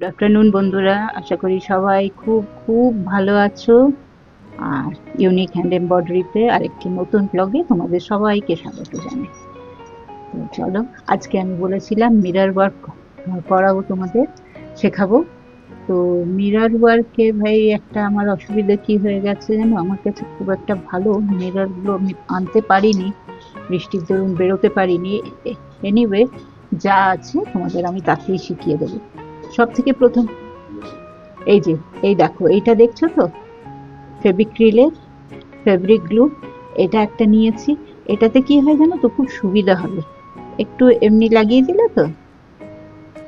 Good afternoon বন্ধুরা, আশা করি সবাই খুব খুব ভালো আছো। আর ইউনিক হ্যান্ড এমব্রয়ডারিতে আরেকটি নতুন ব্লগে তোমাদের সবাইকে স্বাগত জানাই। তো চলো, আজকে আমি বলেছিলাম মিরর ওয়ার্ক করাবো, তোমাদের শেখাবো। তো মিরর ওয়ার্কে ভাই একটা আমার অসুবিধা কি হয়ে গেছে জানো, আমার কাছে খুব একটা ভালো মিররগুলো আমি আনতে পারিনি, বৃষ্টির দরুন বেরোতে পারিনি। এনিওয়ে, যা আছে তোমাদের আমি তাকেই শিখিয়ে দেবো। সব থেকে প্রথম এই যে, এই দেখো, এইটা দেখছো তো, ফেবিক্রিলের ফেব্রিক গ্লু, এটা একটা নিয়েছি। এটাতে কি হয় জানো তো, খুব সুবিধা হবে। একটু এমনি লাগিয়ে দিলে তো,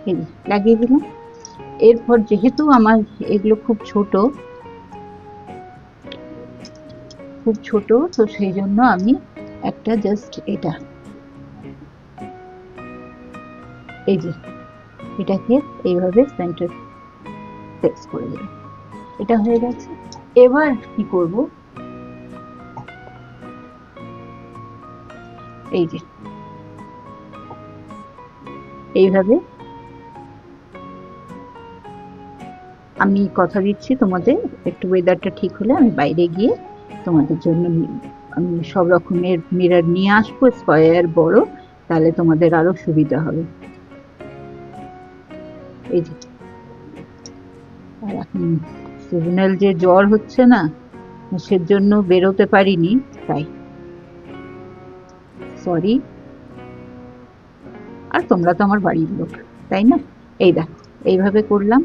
এই যে, লাগিয়ে দিলাম। এরপর যেহেতু আমার এগুলো খুব ছোট, তো সেই জন্য আমি একটা জাস্ট এটা, এই যে, এটাকে এইভাবে সেন্টার ফিক্স করে দিলাম। এটা হয়ে গেছে। এবার কি করব, এই যে, এইভাবে আমি কথা দিচ্ছি তোমাদের, একটু ওয়েদারটা ঠিক হলে আমি বাইরে গিয়ে তোমাদের জন্য আমি সব রকমের মিরর নিয়ে আসবো, স্কয়ার বড়, তাহলে তোমাদের আরো সুবিধা হবে। এই যে, আর এখন সিজনাল যে জ্বর হচ্ছে না, সেজন্য বেরোতে পারিনি, তাই সরি। আর তোমরা তো আমার বাড়ির লোক, তাই না? এই দেখো, এইভাবে করলাম,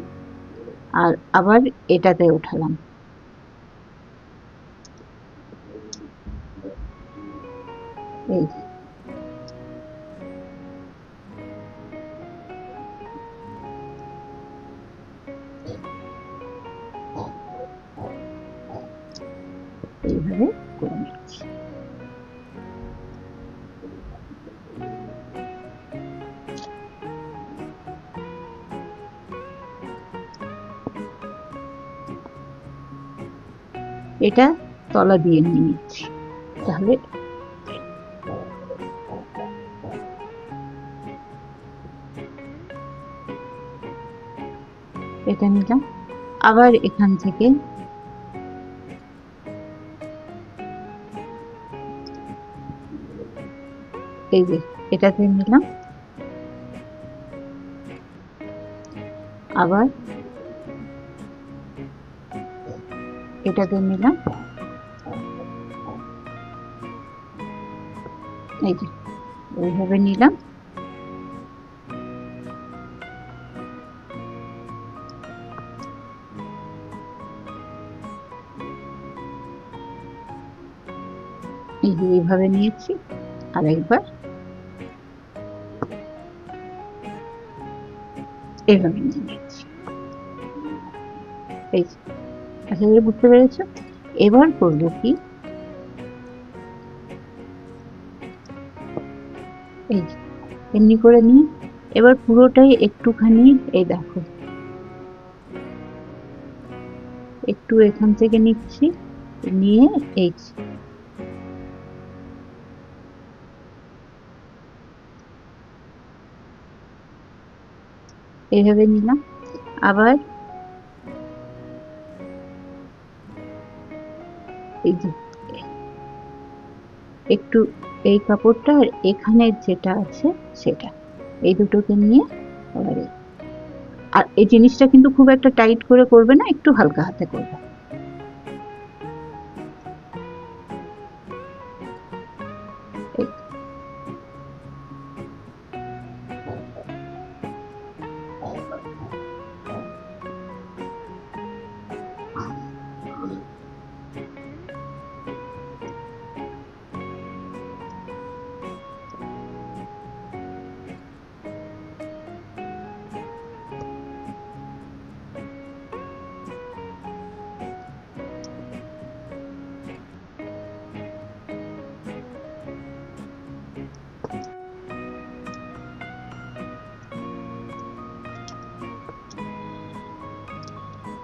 আর আবার এটাতে উঠালাম, এই এইভাবে করে নিচ্ছি। এটা তলা দিয়ে নিয়ে নিচ্ছি, তাহলে এটা নিলাম। আবার এখান থেকে এই যে, এটাতে নিলাম, আবার এটাতে নিলাম, এই যে, এইভাবে নিলাম। এই যে, এইভাবে নিয়েছি, আর একবার এইভাবে নিয়ে নিয়েছি। এই যে, আশা করি বুঝতে পেরেছ। এবার করবো কি, এই যে, এমনি করে নিয়ে এবার পুরোটাই একটুখানি, এই দেখো, একটু এখান থেকে নিচ্ছি, নিয়ে এই এইভাবে নিলাম। আবার এই যে, একটু এই কাপড়টা আর এখানে যেটা আছে সেটা, এই দুটোকে নিয়ে আবার আর এই জিনিসটা কিন্তু খুব একটা টাইট করে করবে না, একটু হালকা হাতে করবে। এই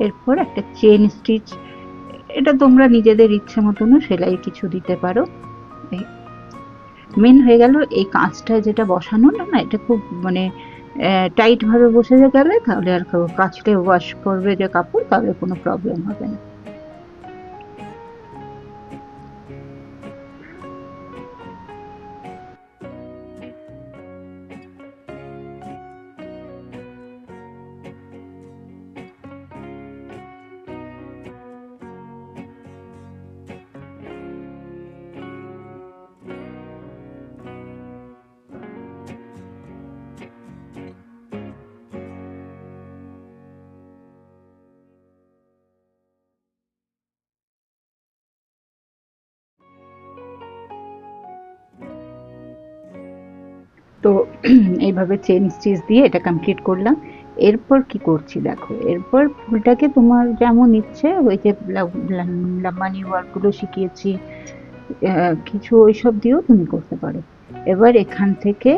এরপর একটা চেন স্টিচ, এটা তোমরা নিজেদের ইচ্ছে মতনও সেলাই কিছু দিতে পারো। মেন হয়ে গেল এই কাঁচটা যেটা বসানো না, এটা খুব মানে টাইট ভাবে বসে গেলে তাহলে আর কাচলে ওয়াশ করবে যে কাপড়, তাহলে কোনো প্রবলেম হবে না। তো এইভাবে চেন স্টিচ দিয়ে এটা কমপ্লিট করলাম। এরপর কি করছি দেখো, এরপর ফুলটাকে তোমার যেমন ইচ্ছে, ওই যে লাম্বানি ওয়ার্কগুলো শিখিয়েছি কিছু ওইসব দিয়েও তুমি করতে পারো। এবার এখান থেকে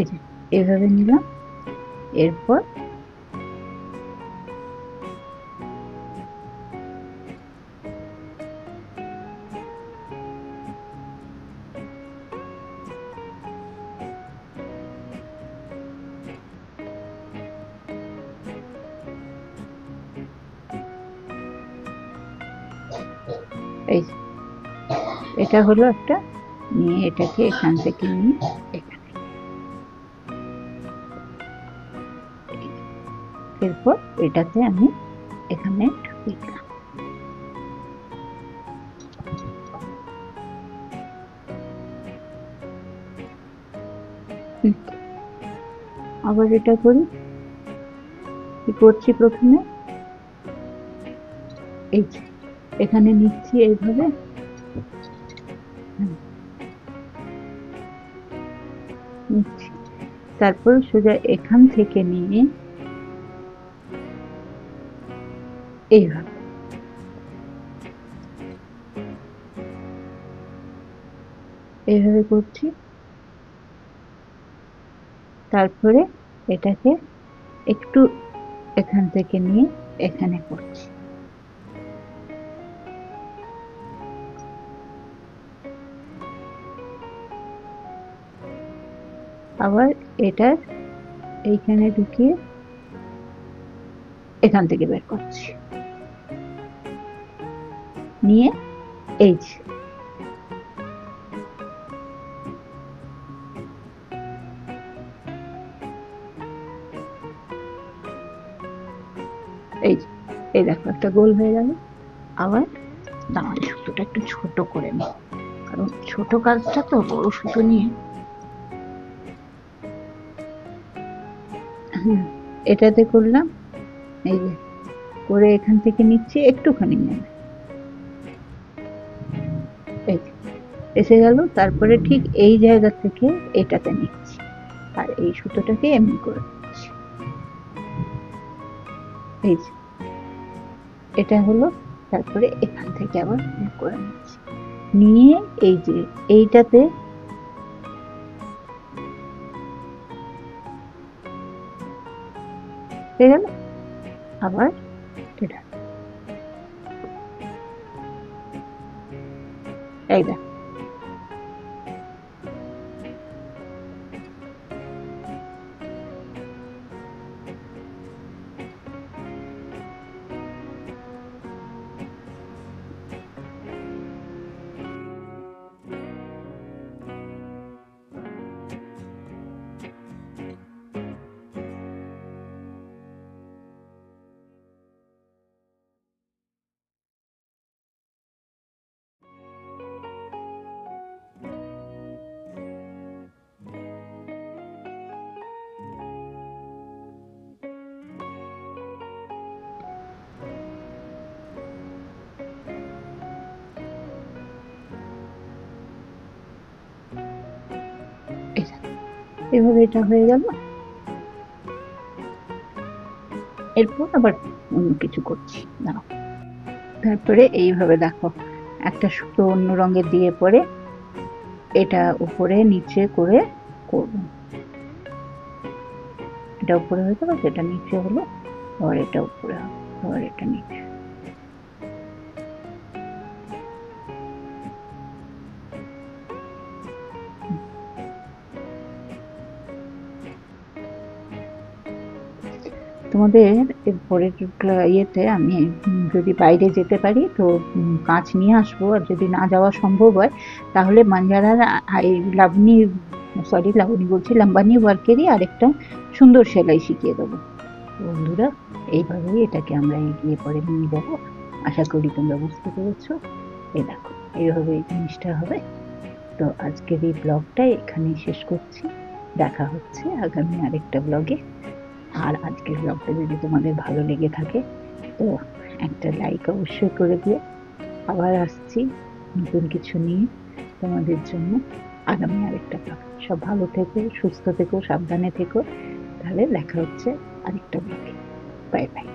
এই যে এভাবে নিলাম। এরপর এই যে, এটা হলো একটা, নিয়ে এটাকে এখান থেকে নিয়ে এখানে, এরপর এটাতে আমি এখানে ঢুকিয়ে দিলাম। আবার এটা করি, কি করছি প্রথমে এই যে এখানে নিচ্ছি এইভাবে, নিচ্ছি, তারপর সোজা এখান থেকে নিয়ে এইভাবে এইভাবে করছি। তারপরে এটাকে একটু এখান থেকে নিয়ে এখানে করছি। আবার এটা এইখানে ঢুকিয়ে এখান থেকে বের করছি, নিয়ে এই যে এই যে এই দেখো একটা গোল হয়ে গেল। আবার দাঁড়ান, সুতোটা একটু ছোট করে নিই, কারণ ছোট কাজটা তো, বড় সুতো নিয়ে এটাতে করলাম। এই যে করে এখান থেকে নিচ্ছি একটুখানি নেবে, এই যে এসে গেল। তারপরে ঠিক এই জায়গা থেকে এটাতে নিচ্ছি, আর এই সুতোটাকে এমনি করে নিচ্ছি। এই যে এটা হলো। তারপরে এখান থেকে আবার বের করে নিচ্ছি, নিয়ে এই যে এইটাতে হয়ে গেল। আবার এটা এই দেখ, এভাবে এটা হয়ে গেল। এরপর আবার অন্য কিছু করছি, দাঁড়াও। তারপরে এইভাবে দেখো একটা সুতো অন্য রঙের দিয়ে পরে এটা উপরে নিচে করে করব। এটা উপরে হয়ে গেল, যেটা নিচে হলো, আবার এটা উপরে হবে, আবার এটা নিচে। তোমাদের পরের ইয়েতে আমি যদি বাইরে যেতে পারি তো কাঁচ নিয়ে আসবো, আর যদি না যাওয়া সম্ভব হয় তাহলে মাঞ্জারার লাবণী বলছি, লাম্বানি ওয়ার্কেরই আরেকটা সুন্দর সেলাই শিখিয়ে দেবো। বন্ধুরা, এইভাবেই এটাকে আমরা এগিয়ে পরে নিয়ে যাবো। আশা করি তোমরা বুঝতে পেরেছো। এই দেখো, এইভাবে এই জিনিসটা হবে। তো আজকের এই ব্লগটা এখানেই শেষ করছি। দেখা হচ্ছে আগামী আরেকটা ব্লগে। আর আজকের ব্লগটা যদি তোমাদের ভালো লেগে থাকে তো একটা লাইক অবশ্যই করে দিও। আবার আসছি নতুন কিছু নিয়ে তোমাদের জন্য আগামী আরেকটা ব্লগ। সব ভালো থেকো, সুস্থ থেকো, সাবধানে থেকো। তাহলে দেখা হচ্ছে আরেকটা ব্লগে। Bye bye.